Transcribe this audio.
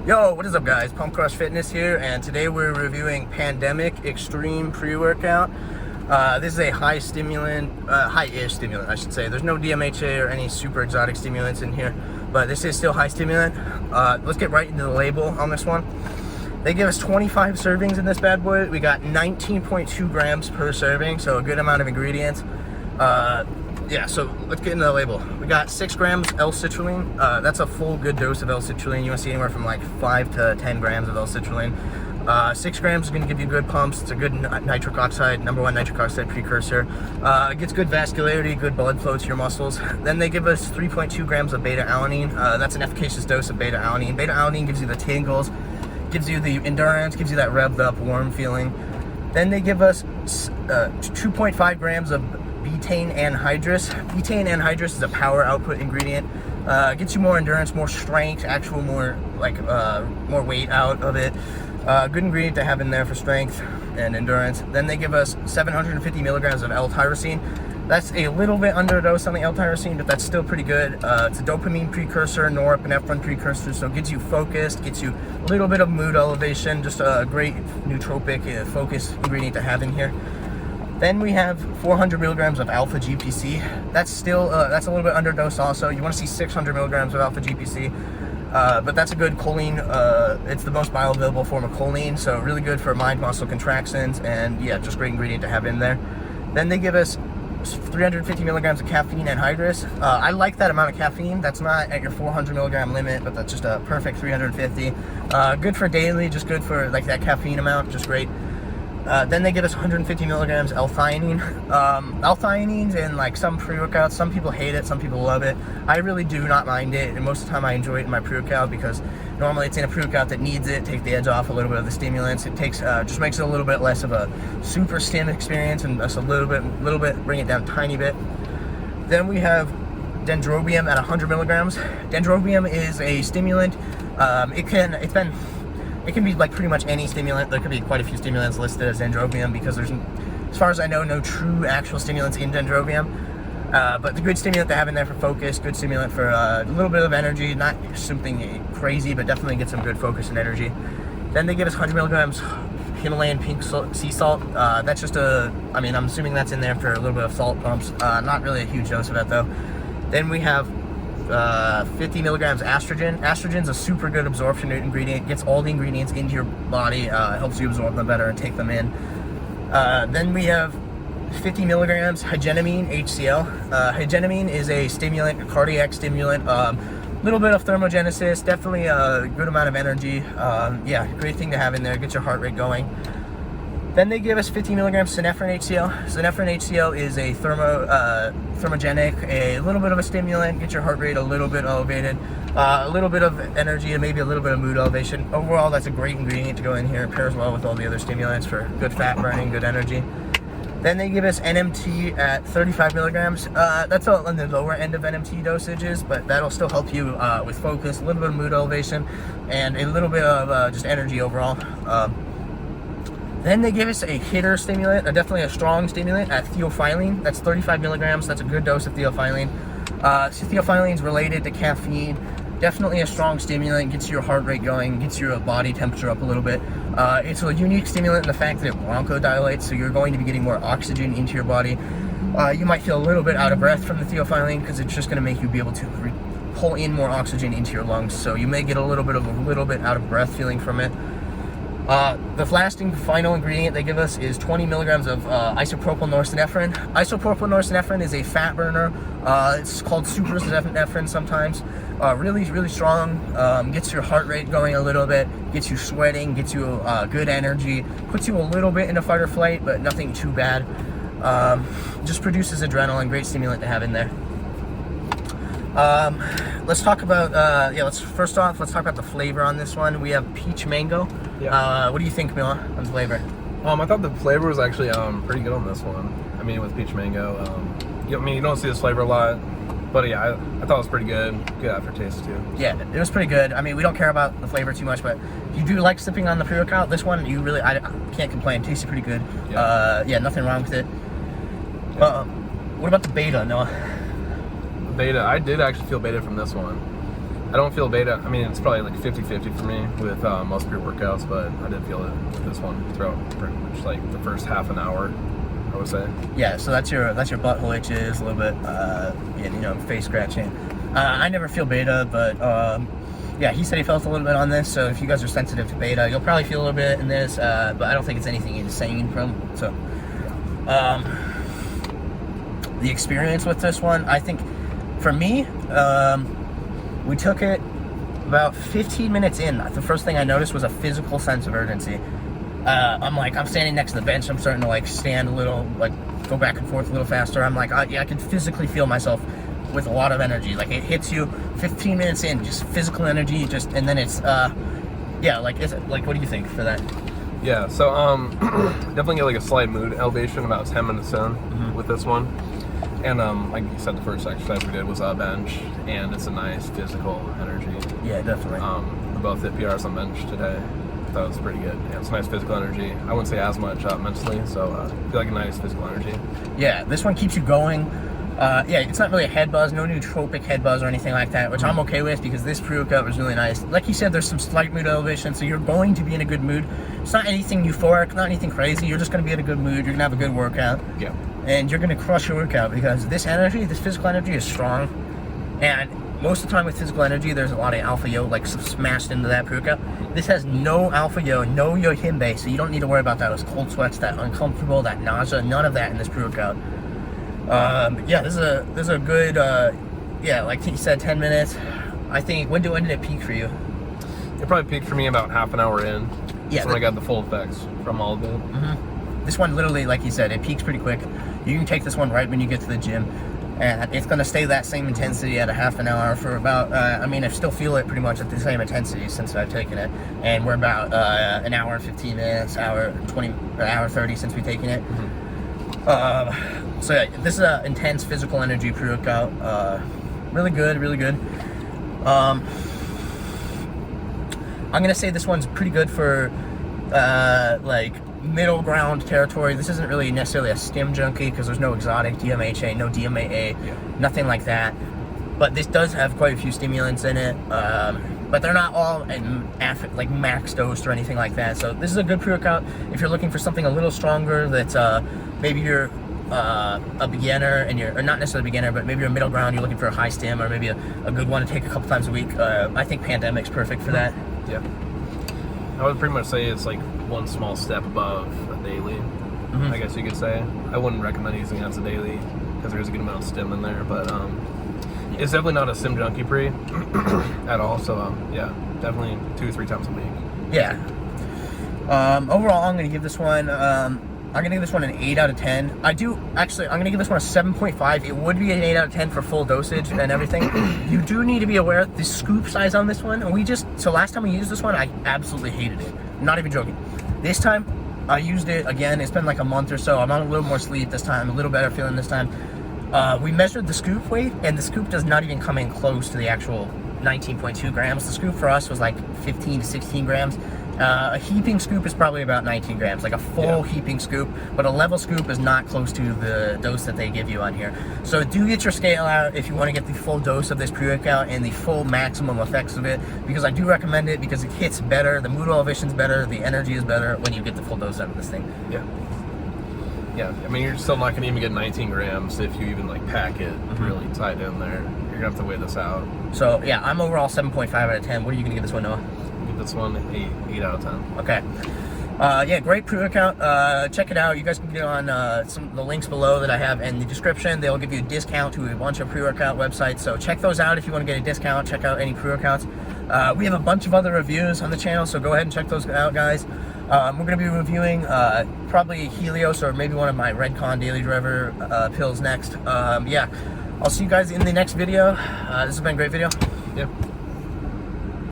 Yo, what is up guys? Pump Crush Fitness here, and today we're reviewing Pandamic Extreme Pre-Workout. This is a high-ish stimulant, I should say. There's no DMHA or any super exotic stimulants in here, but this is still high stimulant. Let's get right into the label on this one. They give us 25 servings in this bad boy. We got 19.2 grams per serving, so a good amount of ingredients. Yeah, so let's get into the label. We got 6 grams L-citrulline. That's a full good dose of L-citrulline. You want to see anywhere from like 5 to 10 grams of L-citrulline. 6 grams is going to give you good pumps. It's a good nitric oxide, #1 nitric oxide precursor. It gets good vascularity, good blood flow to your muscles. Then they give us 3.2 grams of beta-alanine. That's an efficacious dose of beta-alanine. Beta-alanine gives you the tingles, gives you the endurance, gives you that revved up, warm feeling. Then they give us 2.5 grams of betaine anhydrous. Betaine anhydrous is a power output ingredient. Gets you more endurance, more strength, more weight out of it. Good ingredient to have in there for strength and endurance. Then they give us 750 milligrams of L-tyrosine. That's a little bit underdosed on the L-tyrosine, but that's still pretty good. It's a dopamine precursor, norepinephrine precursor, so it gets you focused, gets you a little bit of mood elevation, just a great nootropic focus ingredient to have in here. Then we have 400 milligrams of alpha GPC. That's still, that's a little bit underdosed also. You want to see 600 milligrams of alpha GPC, but that's a good choline. It's the most bioavailable form of choline, so really good for mind-muscle contractions, and yeah, just great ingredient to have in there. Then they give us 350 milligrams of caffeine anhydrous. I like that amount of caffeine. That's not at your 400 milligram limit, but that's just a perfect 350. Good for daily, just good for like that caffeine amount, just great. Then they give us 150 milligrams L-theanine. L-theanine's in like some pre-workouts. Some people hate it, some people love it. I really do not mind it, and most of the time I enjoy it in my pre-workout because normally it's in a pre-workout that needs it. Take the edge off a little bit of the stimulants. It takes just makes it a little bit less of a super stim experience, and just a little bit, bring it down a tiny bit. Then we have dendrobium at 100 milligrams. Dendrobium is a stimulant. It can be like pretty much any stimulant. There could be quite a few stimulants listed as dendrobium because there's, as far as I know, no true actual stimulants in dendrobium. But the good stimulant to have in there for focus, good stimulant for a little bit of energy, not something crazy, but definitely get some good focus and energy. Then they give us 100 milligrams Himalayan pink sea salt. That's just I'm assuming that's in there for a little bit of salt pumps. Not really a huge dose of that though. Then we have 50 milligrams estrogen. Estrogen's a super good absorption ingredient. Gets all the ingredients into your body, helps you absorb them better and take them in. Then we have 50 milligrams hygenamine HCl. Hygenamine is a stimulant, a cardiac stimulant. Little bit of thermogenesis, definitely a good amount of energy. Yeah, great thing to have in there. Get your heart rate going. Then they give us 50 milligrams synephrine HCl. Synephrine HCl is a thermogenic, a little bit of a stimulant, get your heart rate a little bit elevated, a little bit of energy, and maybe a little bit of mood elevation. Overall, that's a great ingredient to go in here. It pairs well with all the other stimulants for good fat burning, good energy. Then they give us NMT at 35 milligrams. That's on the lower end of NMT dosages, but that'll still help you with focus, a little bit of mood elevation, and a little bit of just energy overall. Then they give us a hitter stimulant, definitely a strong stimulant at theophylline. That's 35 milligrams. That's a good dose of theophylline. Theophylline is related to caffeine. Definitely a strong stimulant. Gets your heart rate going, gets your body temperature up a little bit. It's a unique stimulant in the fact that it bronchodilates, so you're going to be getting more oxygen into your body. You might feel a little bit out of breath from the theophylline because it's just going to make you be able to pull in more oxygen into your lungs. So you may get a little bit out of breath feeling from it. The lasting final ingredient they give us is 20 milligrams of isopropyl norepinephrine. Isopropyl norepinephrine is a fat burner. It's called superepinephrine sometimes. Really strong. Gets your heart rate going a little bit, gets you sweating, gets you good energy, puts you a little bit into fight or flight, but nothing too bad. Just produces adrenolyn, great stimulant to have in there. Let's talk about, first off, let's talk about the flavor on this one. We have peach mango. Yeah. What do you think, Mila, on flavor? I thought the flavor was actually pretty good on this one. I mean, with peach mango. You don't see this flavor a lot, but yeah, I thought it was pretty good. Good aftertaste too. Yeah, it was pretty good. I mean, we don't care about the flavor too much, but if you do like sipping on the pre-workout, this one, I can't complain. Tasted pretty good. Yeah. Yeah, nothing wrong with it. Yeah. What about the beta, Noah? Beta, I did actually feel beta from this one. I don't feel beta. I mean, it's probably like 50-50 for me with most pre-workouts, but I did feel it with this one throughout pretty much like the first half an hour, I would say. Yeah, so that's your butthole itches, a little bit, and, you know, face scratching. I never feel beta, but yeah, he said he felt a little bit on this, so if you guys are sensitive to beta, you'll probably feel a little bit in this, but I don't think it's anything insane from, so. The experience with this one, I think, for me, we took it about 15 minutes in. The first thing I noticed was a physical sense of urgency. I'm standing next to the bench, I'm starting to like stand a little, like go back and forth a little faster. I'm like, yeah, I can physically feel myself with a lot of energy. Like it hits you 15 minutes in, just physical energy, and then it's, yeah, like, what do you think for that? Yeah, so definitely get like a slight mood elevation about 10 minutes in with this one. And like you said, the first exercise we did was bench, and it's a nice physical energy. Yeah, definitely. We both hit PRs on bench today. That was pretty good. Yeah, it's nice physical energy. I wouldn't say as much mentally, so I feel like a nice physical energy. Yeah, this one keeps you going. Yeah, it's not really a head buzz, no nootropic head buzz or anything like that, which I'm okay with because this pre-workout was really nice. Like you said, there's some slight mood elevation, so you're going to be in a good mood. It's not anything euphoric, not anything crazy. You're just going to be in a good mood. You're going to have a good workout. Yeah. And you're going to crush your workout because this energy, this physical energy is strong. And most of the time with physical energy, there's a lot of alpha yo like smashed into that pre-workout. This has no alpha yo, no yohimbe, so you don't need to worry about those cold sweats, that uncomfortable, that nausea, none of that in this pre-workout. Yeah, this is a good, yeah, like he said, 10 minutes. I think, when did it peak for you? It probably peaked for me about half an hour in. Yeah. That's when I got the full effects from all of it. This one, literally, like you said, it peaks pretty quick. You can take this one right when you get to the gym, and it's going to stay that same intensity at a half an hour for about, I mean, I still feel it pretty much at the same intensity since I've taken it, and we're about an hour and 15 minutes, hour 30 since we've taken it. So yeah, this is an intense physical energy pre-workout. Really good, really good. I'm gonna say this one's pretty good for like middle ground territory. This isn't really necessarily a stim junkie because there's no exotic dmha, no dmaa, nothing like that. But this does have quite a few stimulants in it. But they're not all like max dosed or anything like that. So this is a good pre-workout if you're looking for something a little stronger. That's maybe you're a beginner and or not necessarily a beginner, but maybe you're a middle ground. You're looking for a high stim or maybe a good one to take a couple times a week. I think Pandamic's perfect for that. Yeah, I would pretty much say it's like one small step above a daily. I guess you could say. I wouldn't recommend using it as a daily because there's a good amount of stim in there, but it's definitely not a stim junkie pre at all. So yeah, definitely 2-3 times a week. Yeah. Overall, I'm gonna give this one. I'm gonna give this one an 8 out of 10. I'm gonna give this one a 7.5. It would be an 8 out of 10 for full dosage and everything. You do need to be aware of the scoop size on this one. So last time we used this one, I absolutely hated it. I'm not even joking. This time, I used it again. It's been like a month or so. I'm on a little more sleep this time, a little better feeling this time. We measured the scoop weight, and the scoop does not even come in close to the actual 19.2 grams. The scoop for us was like 15 to 16 grams. A heaping scoop is probably about 19 grams, like a full heaping scoop, but a level scoop is not close to the dose that they give you on here. So do get your scale out if you want to get the full dose of this pre-workout and the full maximum effects of it, because I do recommend it because it hits better, the mood elevation is better, the energy is better when you get the full dose out of this thing. Yeah. Yeah, I mean, you're still not going to even get 19 grams if you even like pack it really tight in there. You're going to have to weigh this out. So yeah, I'm overall 7.5 out of 10. What are you going to give this one, Noah? Give this one 8 out of 10. Okay. Yeah, great pre-workout. Check it out. You guys can get on the links below that I have in the description. They'll give you a discount to a bunch of pre-workout websites. So check those out if you want to get a discount. Check out any pre-workouts. We have a bunch of other reviews on the channel, so go ahead and check those out, guys. We're going to be reviewing probably Helios or maybe one of my Redcon Daily Driver pills next. Yeah, I'll see you guys in the next video. This has been a great video. Yeah.